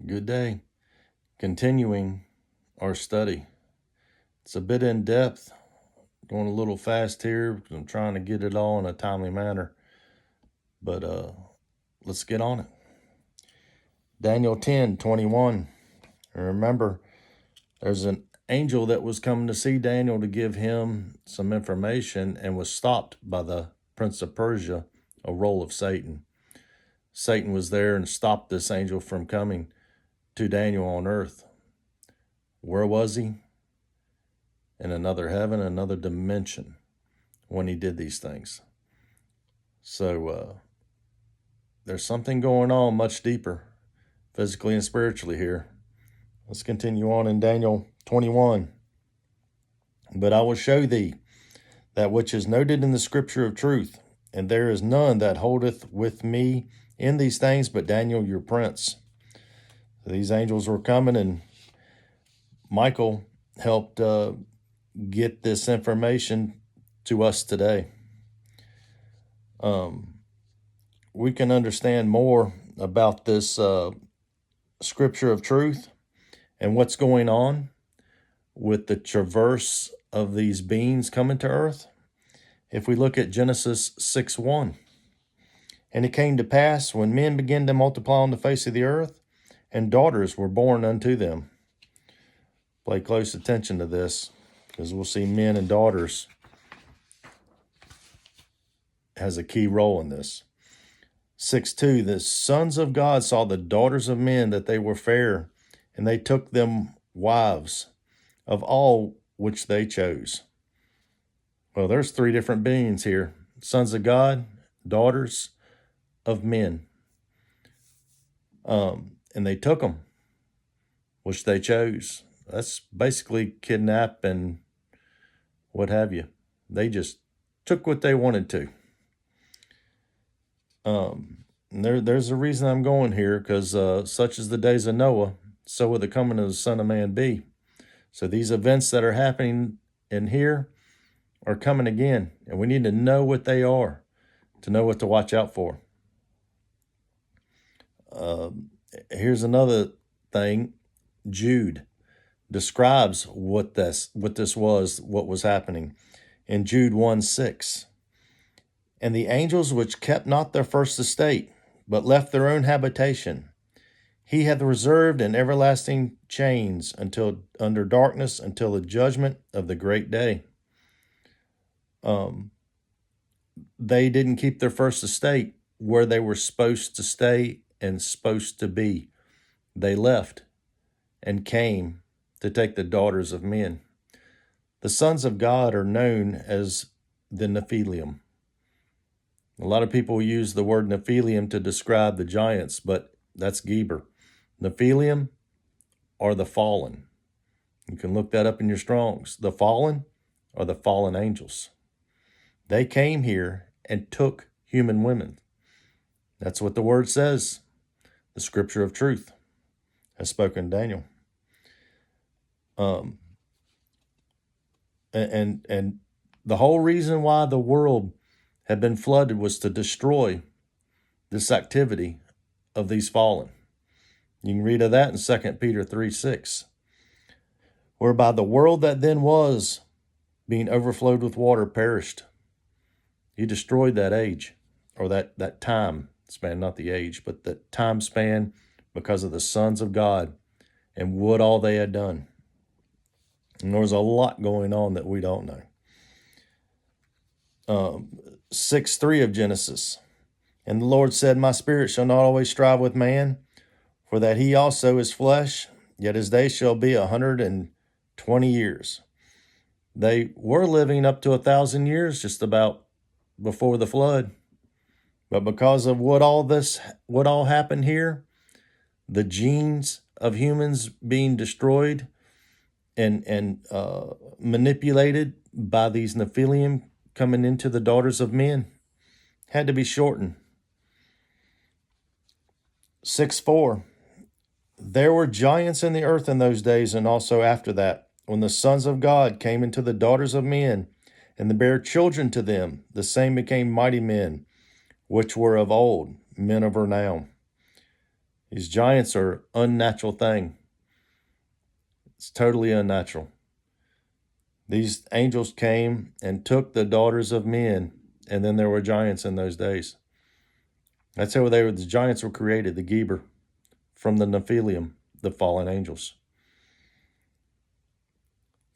Good day. Continuing our study. It's a bit in depth, going a little fast here because I'm trying to get it all in a timely manner. But let's get on it. Daniel 10:21. And remember, there's an angel that was coming to see Daniel to give him some information and was stopped by the prince of Persia, a role of Satan. Satan was there and stopped this angel from coming to Daniel on earth. Where was he? In another heaven, another dimension when he did these things. So there's something going on much deeper, physically and spiritually here. Let's continue on in Daniel 21. But I will show thee that which is noted in the scripture of truth, and there is none that holdeth with me in these things but Daniel your prince. So these angels were coming, and Michael helped get this information to us today. We can understand more about this scripture of truth and what's going on with the traverse of these beings coming to earth if we look at Genesis 6:1. And it came to pass when men began to multiply on the face of the earth, and daughters were born unto them. Pay close attention to this, because we'll see men and daughters has a key role in this. 6:2, the sons of God saw the daughters of men that they were fair, and they took them wives of all which they chose. Well, there's three different beings here. Sons of God, daughters of men. And they took them, which they chose. That's basically kidnap and what have you. They just took what they wanted to. There's a reason I'm going here, because such as the days of Noah, so will the coming of the Son of Man be. So these events that are happening in here are coming again, and we need to know what they are to know what to watch out for. Here's another thing. Jude describes what this was, what was happening in Jude 1:6. And the angels which kept not their first estate, but left their own habitation, he hath reserved in everlasting chains until under darkness until the judgment of the great day. They didn't keep their first estate where they were supposed to stay and supposed to be. They left and came to take the daughters of men. The sons of God are known as the Nephilim. A lot of people use the word Nephilim to describe the giants, but that's Geber. Nephilim are the fallen. You can look that up in your Strongs. The fallen are the fallen angels. They came here and took human women. That's what the word says. The scripture of truth has spoken Daniel. And the whole reason why the world had been flooded was to destroy this activity of these fallen. You can read of that in 2 Peter 3:6. Whereby the world that then was, being overflowed with water, perished. He destroyed that age, or that time span, not the age, but the time span, because of the sons of God and what all they had done. And there's a lot going on that we don't know. 6:3 of Genesis. And the Lord said, my spirit shall not always strive with man, for that he also is flesh, yet his days shall be 120 years. They were living up to 1,000 years just about before the flood. But because of what all happened here, the genes of humans being destroyed and manipulated by these Nephilim coming into the daughters of men, had to be shortened. 6:4. There were giants in the earth in those days, and also after that, when the sons of God came into the daughters of men, and they bare children to them, the same became mighty men, which were of old, men of renown. These giants are unnatural thing. It's totally unnatural. These angels came and took the daughters of men, and then there were giants in those days. That's how the giants were created, the Geber, from the Nephilim, the fallen angels.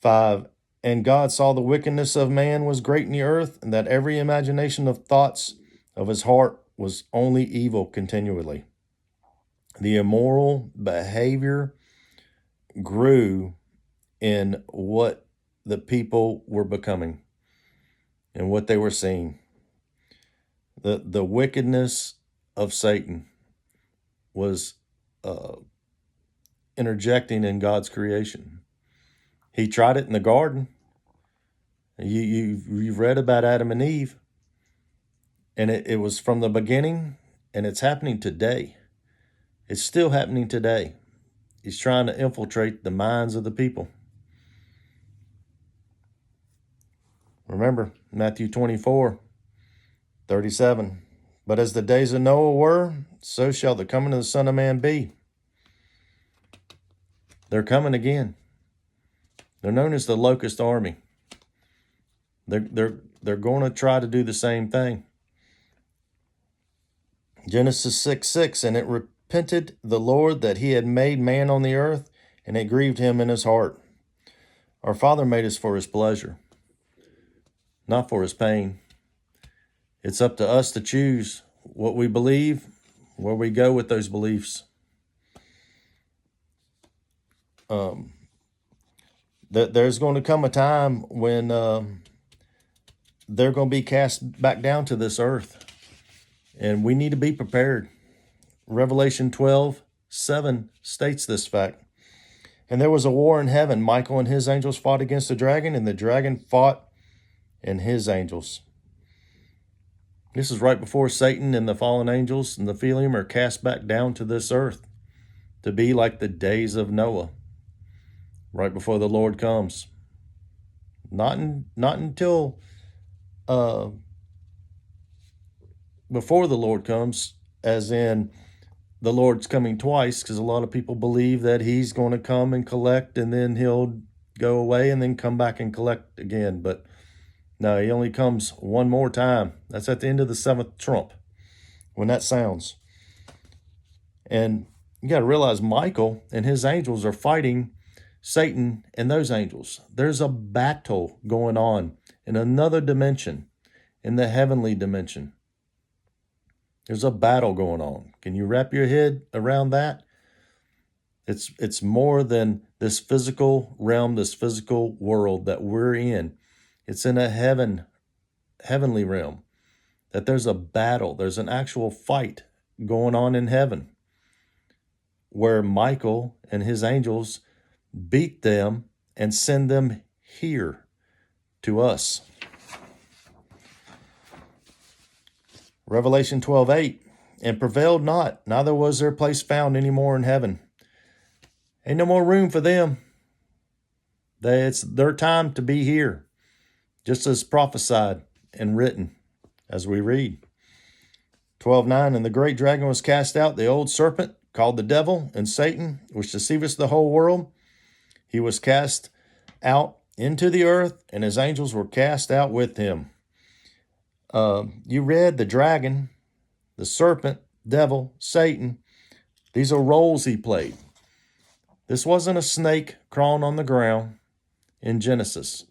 5, and God saw the wickedness of man was great in the earth, and that every imagination of thoughts of his heart was only evil continually. The immoral behavior grew in what the people were becoming and what they were seeing. The wickedness of Satan was interjecting in God's creation. He tried it in the garden. You've read about Adam and Eve, and it was from the beginning, and it's happening today. It's still happening today. He's trying to infiltrate the minds of the people. Remember, Matthew 24:37. But as the days of Noah were, so shall the coming of the Son of Man be. They're coming again. They're known as the locust army. They're going to try to do the same thing. Genesis 6:6, and it repented the Lord that he had made man on the earth, and it grieved him in his heart. Our Father made us for his pleasure, not for his pain. It's up to us to choose what we believe, where we go with those beliefs. There's going to come a time when they're going to be cast back down to this earth, and we need to be prepared. Revelation 12:7 states this fact. And there was a war in heaven. Michael and his angels fought against the dragon, and the dragon fought and his angels. This is right before Satan and the fallen angels and the Nephilim are cast back down to this earth to be like the days of Noah, right before the Lord comes. Not until before the Lord comes, as in the Lord's coming twice, because a lot of people believe that he's going to come and collect and then he'll go away and then come back and collect again. But no, he only comes one more time. That's at the end of the 7th trump, when that sounds. And you got to realize Michael and his angels are fighting Satan and those angels. There's a battle going on in another dimension, in the heavenly dimension. There's a battle going on. Can you wrap your head around that? It's more than this physical realm, this physical world that we're in. It's in a heavenly realm. That there's a battle. There's an actual fight going on in heaven, where Michael and his angels beat them and send them here to us. Revelation 12:8, and prevailed not, neither was their place found any more in heaven. Ain't no more room for them. It's their time to be here, just as prophesied and written, as we read. 12:9, and the great dragon was cast out, the old serpent, called the devil and Satan, which deceiveth the whole world. He was cast out into the earth, and his angels were cast out with him. You read the dragon, the serpent, devil, Satan. These are roles he played. This wasn't a snake crawling on the ground in Genesis.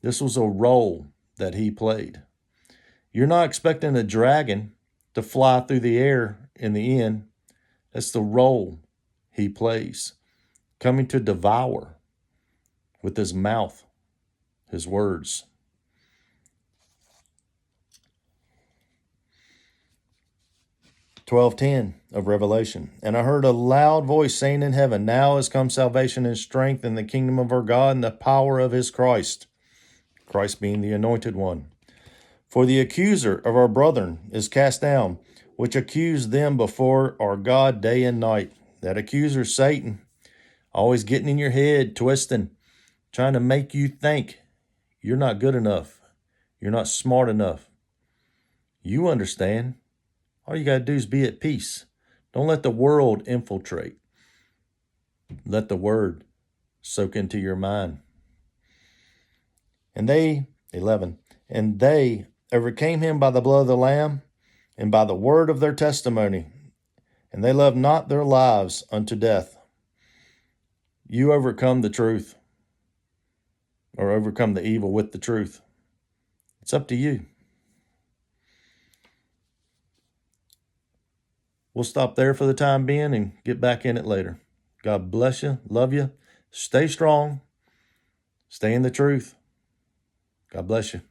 This was a role that he played. You're not expecting a dragon to fly through the air in the end. That's the role he plays, coming to devour with his mouth, his words. 12:10 of Revelation. And I heard a loud voice saying in heaven, now is come salvation and strength in the kingdom of our God and the power of his Christ. Christ being the anointed one. For the accuser of our brethren is cast down, which accused them before our God day and night. That accuser, Satan, always getting in your head, twisting, trying to make you think you're not good enough. You're not smart enough. You understand. All you got to do is be at peace. Don't let the world infiltrate. Let the word soak into your mind. And they, 11, and they overcame him by the blood of the Lamb and by the word of their testimony, and they loved not their lives unto death. You overcome the truth, or overcome the evil with the truth. It's up to you. We'll stop there for the time being and get back in it later. God bless you. Love you. Stay strong. Stay in the truth. God bless you.